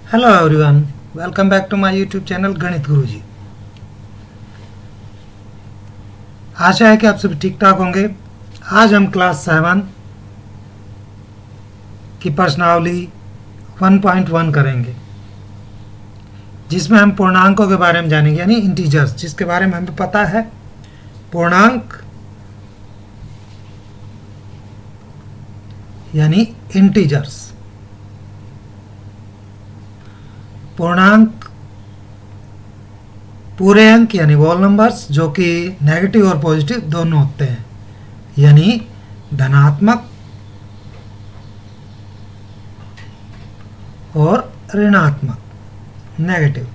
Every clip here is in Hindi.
Hello everyone, welcome back to my YouTube channel Ganit Guruji. आशा है कि आप सभी ठीक ठाक होंगे। आज हम क्लास 7 की प्रश्नावली 1.1 करेंगे, जिसमें हम पूर्णांकों के बारे में जानेंगे, यानी इंटीजर्स, जिसके बारे में हमें पता है। पूर्णांक यानी इंटीजर्स। पूर्णांक पूरे अंक यानी होल नंबर्स, जो कि नेगेटिव और पॉजिटिव दोनों होते हैं, यानी धनात्मक और ऋणात्मक, नेगेटिव।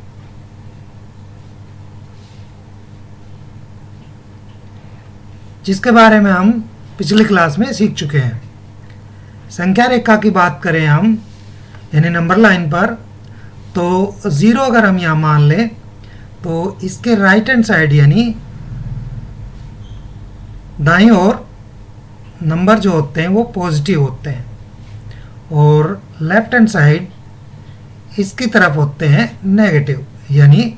जिसके बारे में हम पिछली क्लास में सीख चुके हैं। संख्या रेखा की बात करें हम, यानी नंबर लाइन पर, तो 0 अगर हम यहाँ मान लें तो इसके राइट हैंड साइड यानी दाईं ओर नंबर जो होते हैं वो पॉजिटिव होते हैं, और लेफ्ट हैंड साइड इसकी तरफ होते हैं नेगेटिव, यानी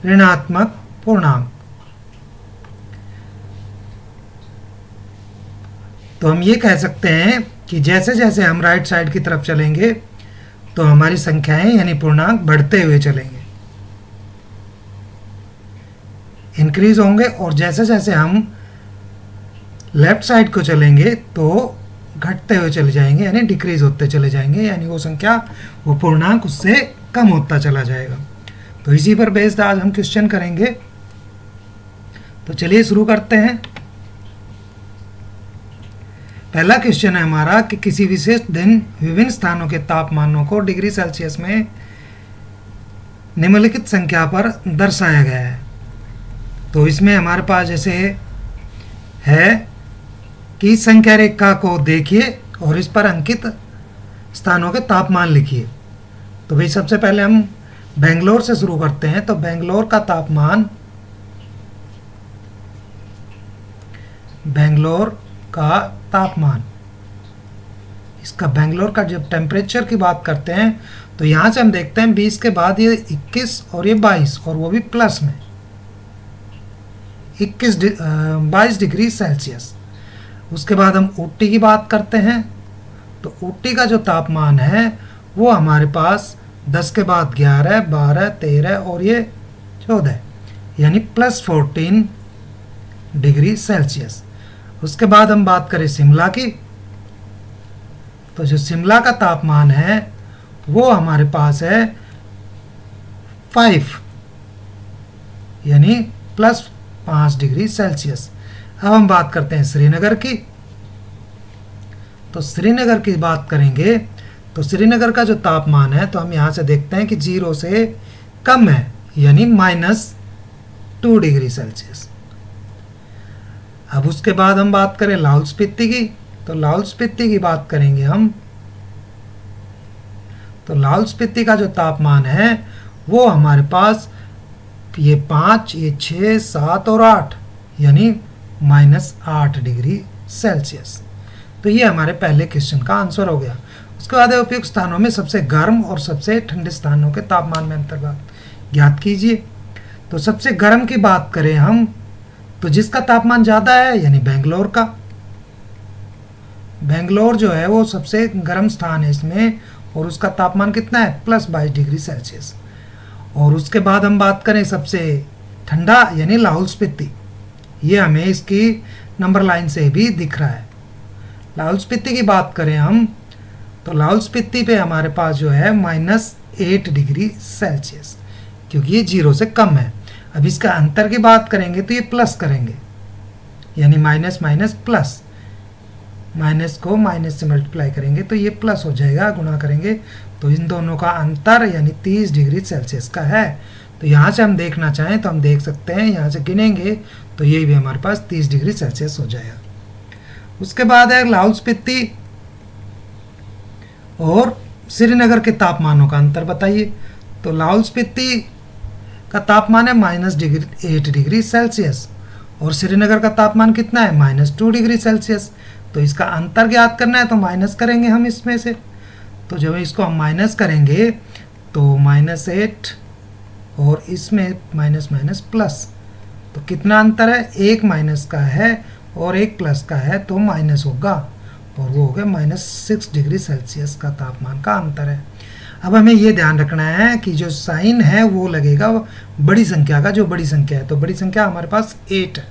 ऋणात्मक पूर्णांक। तो हम ये कह सकते हैं कि जैसे जैसे हम राइट साइड की तरफ चलेंगे तो हमारी संख्याएं यानी पूर्णांक बढ़ते हुए चलेंगे, इंक्रीज होंगे, और जैसे जैसे हम लेफ्ट साइड को चलेंगे तो घटते हुए चले जाएंगे, यानी डिक्रीज होते चले जाएंगे, यानी वो संख्या, वो पूर्णांक उससे कम होता चला जाएगा। तो इसी पर बेस्ड आज हम क्वेश्चन करेंगे। तो चलिए शुरू करते हैं। पहला क्वेश्चन है हमारा कि किसी विशेष दिन विभिन्न स्थानों के तापमानों को डिग्री सेल्सियस में निम्नलिखित संख्या पर दर्शाया गया है। तो इसमें हमारे पास जैसे है कि संख्या रेखा को देखिए और इस पर अंकित स्थानों के तापमान लिखिए। तो भाई सबसे पहले हम बेंगलोर से शुरू करते हैं। तो बेंगलोर का तापमान, इसका बेंगलोर का जब टेम्परेचर की बात करते हैं तो यहाँ से हम देखते हैं 20 के बाद ये 21 और ये 22, और वो भी प्लस में 22 डिग्री सेल्सियस। उसके बाद हम ऊटी की बात करते हैं। तो ऊटी का जो तापमान है वो हमारे पास 10 के बाद 11, 12, 13 और ये 14, यानी +14 डिग्री सेल्सियस। उसके बाद हम बात करें शिमला की, तो जो शिमला का तापमान है वो हमारे पास है 5, यानी +5 डिग्री सेल्सियस। अब हम बात करते हैं श्रीनगर की। तो श्रीनगर की बात करेंगे तो श्रीनगर का जो तापमान है, तो हम यहाँ से देखते हैं कि 0 से कम है, यानी -2 डिग्री सेल्सियस। अब उसके बाद हम बात करें लाहौल स्पीति की। तो लाहौल स्पीति की बात करेंगे हम, तो लाहौल स्पीति का जो तापमान है वो हमारे पास ये 5, ये 6, 7 और 8, यानी -8 डिग्री सेल्सियस। तो ये हमारे पहले क्वेश्चन का आंसर हो गया। उसके बाद उपयुक्त स्थानों में सबसे गर्म और सबसे ठंडे स्थानों के तापमान में अंतर ज्ञात कीजिए। तो सबसे गर्म की बात करें हम, तो जिसका तापमान ज़्यादा है यानी बेंगलोर का, बेंगलोर जो है वो सबसे गर्म स्थान है इसमें, और उसका तापमान कितना है +22 डिग्री सेल्सियस। और उसके बाद हम बात करें सबसे ठंडा यानी लाहौल स्पीति, ये हमें इसकी नंबर लाइन से भी दिख रहा है। लाहौल स्पीति की बात करें हम, तो लाहौल स्पीति पे हमारे पास जो है -8 डिग्री सेल्सियस, क्योंकि ये 0 से कम है। अब इसका अंतर की बात करेंगे तो ये प्लस करेंगे, यानी माइनस माइनस प्लस, माइनस को माइनस से मल्टीप्लाई करेंगे तो ये प्लस हो जाएगा, गुणा करेंगे तो इन दोनों का अंतर यानी 30 डिग्री सेल्सियस का है। तो यहाँ से हम देखना चाहें तो हम देख सकते हैं, यहाँ से गिनेंगे तो ये भी हमारे पास 30 डिग्री सेल्सियस हो जाएगा। उसके बाद है लाहौल स्पीति और श्रीनगर के तापमानों का अंतर बताइए। तो लाहौल स्पीति का तापमान है -8 डिग्री सेल्सियस, और श्रीनगर का तापमान कितना है -2 डिग्री सेल्सियस। तो इसका अंतर ज्ञात करना है तो माइनस करेंगे हम इसमें से। तो जब इसको हम माइनस करेंगे तो -8 और इसमें माइनस माइनस प्लस, तो कितना अंतर है, एक माइनस का है और एक प्लस का है, तो माइनस होगा और वो हो गया -6 डिग्री सेल्सियस का तापमान का अंतर है। अब हमें ये ध्यान रखना है कि जो साइन है वो लगेगा बड़ी संख्या का, जो बड़ी संख्या है, तो बड़ी संख्या हमारे पास 8 है।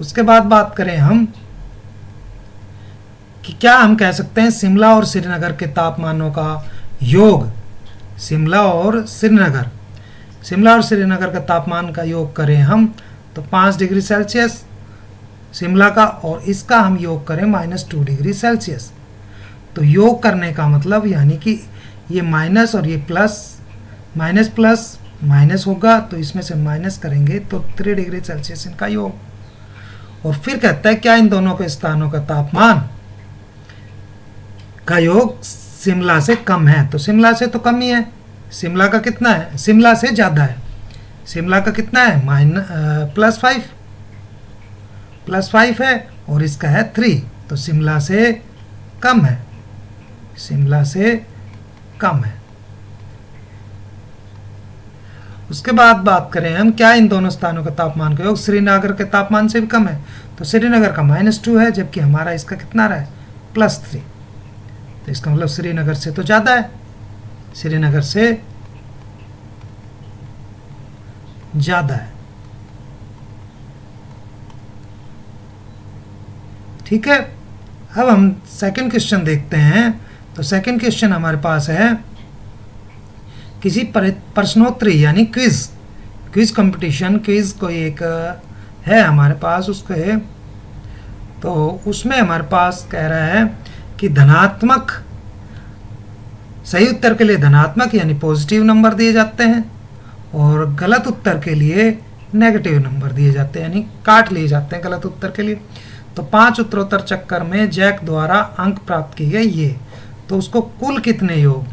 उसके बाद बात करें हम कि क्या हम कह सकते हैं शिमला और श्रीनगर के तापमानों का योग, शिमला और श्रीनगर का तापमान का योग करें हम तो 5 डिग्री सेल्सियस शिमला का, और इसका हम योग करें -2 डिग्री सेल्सियस। तो योग करने का मतलब यानी कि ये माइनस और ये प्लस, माइनस प्लस माइनस होगा, तो इसमें से माइनस करेंगे तो 3 डिग्री सेल्सियस इनका योग। और फिर कहता है क्या इन दोनों के स्थानों का तापमान का योग शिमला से कम है, तो शिमला से तो कम ही है। शिमला का कितना है, शिमला से ज़्यादा है। शिमला का कितना है, +5 है और इसका है 3, तो शिमला से कम है, शिमला से कम है। उसके बाद बात करें हम क्या इन दोनों स्थानों का तापमान का योग श्रीनगर के तापमान से भी कम है, तो श्रीनगर का -2 है जबकि हमारा इसका कितना रहा है, +3, तो इसका मतलब श्रीनगर से तो ज़्यादा है, श्रीनगर से ज़्यादा है। ठीक है, अब हम सेकंड क्वेश्चन देखते हैं। तो सेकंड क्वेश्चन हमारे पास है किसी प्रश्नोत्तरी यानी क्विज कंपटीशन, क्विज कोई एक है हमारे पास, उसको है तो उसमें हमारे पास कह रहा है कि धनात्मक, सही उत्तर के लिए धनात्मक यानी पॉजिटिव नंबर दिए जाते हैं और गलत उत्तर के लिए नेगेटिव नंबर दिए जाते हैं, यानी काट लिए जाते हैं गलत उत्तर के लिए। तो 5 उत्तरोत्तर चक्कर में जैक द्वारा अंक प्राप्त किए गए ये, तो उसको कुल कितने योग,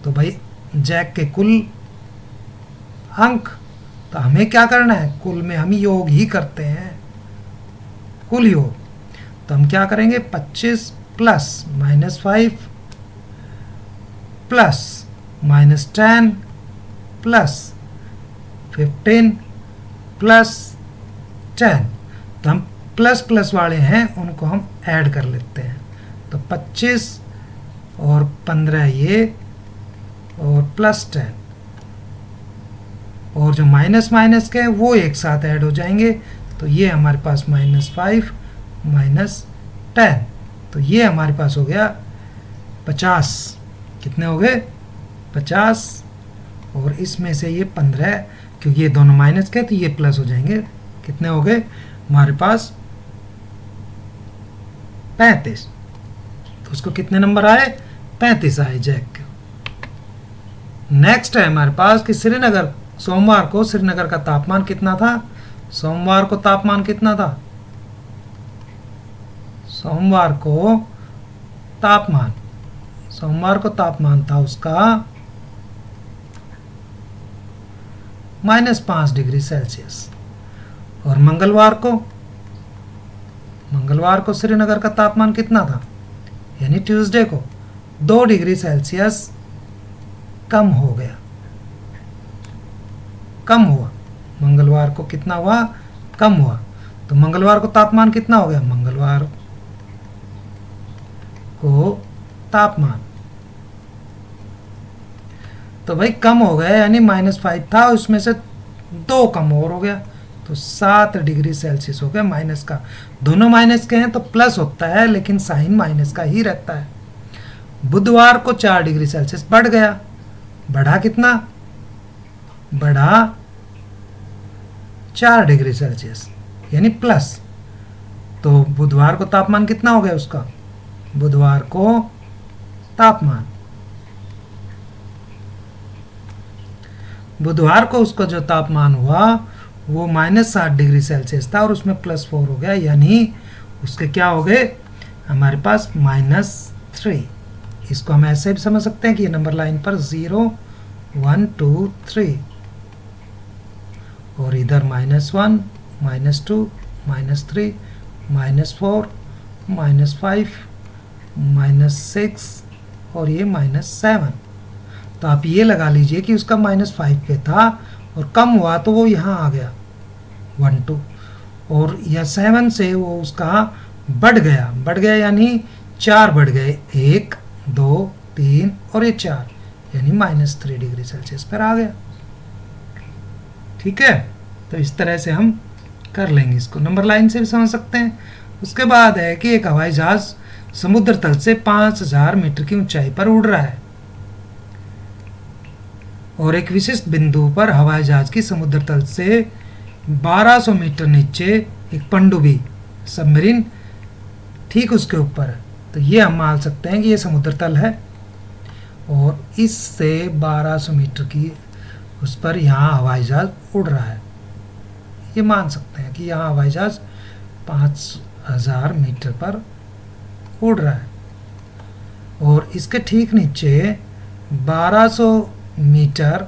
तो भाई जैक के कुल अंक, तो हमें क्या करना है, कुल में हम योग ही करते हैं, कुल योग। तो हम क्या करेंगे, 25 प्लस -5 प्लस -10 प्लस 15 प्लस 10, तो हम प्लस प्लस वाले हैं उनको हम ऐड कर लेते हैं, तो 25 और 15 ये और +10, और जो माइनस माइनस के हैं वो एक साथ ऐड हो जाएंगे, तो ये हमारे पास -5 -10, तो ये हमारे पास हो गया 50। कितने हो गए, 50, और इसमें से ये 15, क्योंकि ये दोनों माइनस के तो ये प्लस हो जाएंगे, कितने हो गए हमारे पास 35, तो उसको कितने नंबर आए, 35 आए जैक के। नेक्स्ट है हमारे पास कि श्रीनगर, सोमवार को श्रीनगर का तापमान कितना था, सोमवार को तापमान कितना था, सोमवार को तापमान था उसका -5 डिग्री सेल्सियस, और मंगलवार को श्रीनगर का तापमान कितना था, यानी ट्यूसडे को 2 डिग्री सेल्सियस कम हो गया, कम हुआ, मंगलवार को कितना हुआ, कम हुआ। तो मंगलवार को तापमान कितना हो गया, मंगलवार को तापमान तो भाई कम हो गया, यानी -5 था, उसमें से 2 कम और हो गया, तो 7 डिग्री सेल्सियस हो गया माइनस का। दोनों माइनस के हैं तो प्लस होता है, लेकिन साइन माइनस का ही रहता है। बुधवार को 4 डिग्री सेल्सियस बढ़ गया, बढ़ा कितना, बढ़ा 4 डिग्री सेल्सियस यानी प्लस, तो बुधवार को तापमान कितना हो गया उसका, बुधवार को तापमान, बुधवार को उसका जो तापमान हुआ वो -7 डिग्री सेल्सियस था और उसमें +4 हो गया, यानी उसके क्या हो गए हमारे पास -3। इसको हम ऐसे भी समझ सकते हैं कि ये नंबर लाइन पर 0 1 2 3, और इधर -1 -2 -3 -4 -5 -6 और ये -7, तो आप ये लगा लीजिए कि उसका -5 पे था और कम हुआ तो वो यहाँ आ गया 1 2, और या 7 से वो उसका बढ़ गया यानी 4 बढ़ गए, 1 2 3 और ये 4, यानी -3 डिग्री सेल्सियस पर आ गया। ठीक है, तो इस तरह से हम कर लेंगे, इसको नंबर लाइन से भी समझ सकते हैं। उसके बाद है कि एक हवाई जहाज समुद्र तल से 5000 मीटर की ऊंचाई पर उड़ रहा है और एक विशिष्ट बिंदु पर हवाई जहाज की समुद्र तल से 1200 मीटर नीचे एक पनडुब्बी सबमरीन ठीक उसके ऊपर है। तो ये हम मान सकते हैं कि ये समुद्र तल है और इससे 1200 मीटर की उस पर यहाँ हवाई जहाज उड़ रहा है। ये मान सकते हैं कि यहाँ हवाई जहाज 5000 मीटर पर उड़ रहा है और इसके ठीक नीचे 1200 मीटर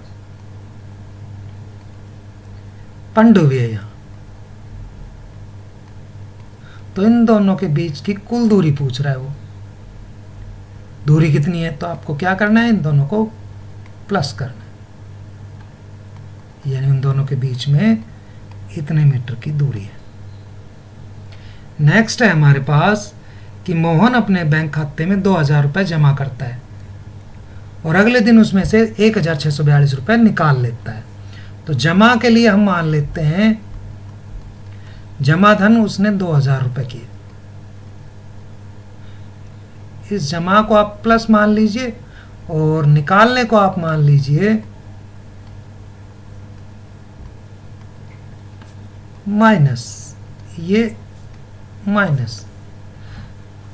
पनडुब्बी है यहाँ। तो इन दोनों के बीच की कुल दूरी पूछ रहा है वो, दूरी कितनी है, तो आपको क्या करना है, इन दोनों को प्लस करना है, यानी उन दोनों के बीच में इतने मीटर की दूरी है। नेक्स्ट है हमारे पास कि मोहन अपने बैंक खाते में 2000 रुपये जमा करता है और अगले दिन उसमें से 1642 रुपये निकाल लेता है। तो जमा के लिए हम मान लेते हैं जमा धन उसने 2000 रुपये किए, इस जमा को आप प्लस मान लीजिए और निकालने को आप मान लीजिए माइनस, ये माइनस।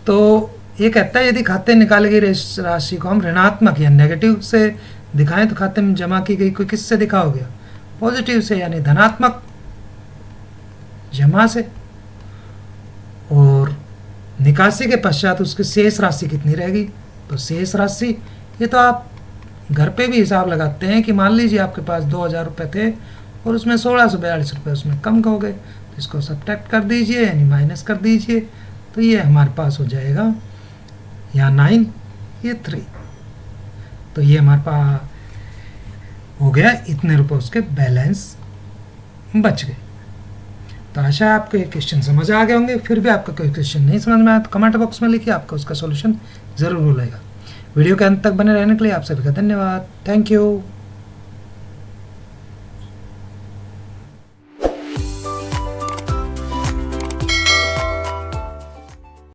तो ये कहता है यदि खाते निकाली गई राशि को हम ऋणात्मक या नेगेटिव से दिखाएं तो खाते में जमा की गई कोई किससे दिखाओगे, पॉजिटिव से, यानी धनात्मक जमा से। और निकासी के पश्चात उसकी शेष राशि कितनी रहेगी, तो शेष राशि ये तो आप घर पे भी हिसाब लगाते हैं कि मान लीजिए आपके पास 2000 रुपये थे और उसमें 1642 रुपये उसमें कम हो गए, तो इसको सब्ट्रैक्ट कर दीजिए यानी माइनस कर दीजिए। तो ये हमारे पास हो जाएगा यहाँ 9, ये 3, तो ये हमारे पास हो गया, इतने रुपए उसके बैलेंस बच गए। तो आशा है आपको ये क्वेश्चन समझ आ गए होंगे। फिर भी आपका कोई क्वेश्चन नहीं समझ में आया तो कमेंट बॉक्स में लिखिए, आपका उसका सॉल्यूशन ज़रूर मिलेगा। वीडियो के अंत तक बने रहने के लिए आप सभी का धन्यवाद। Thank you.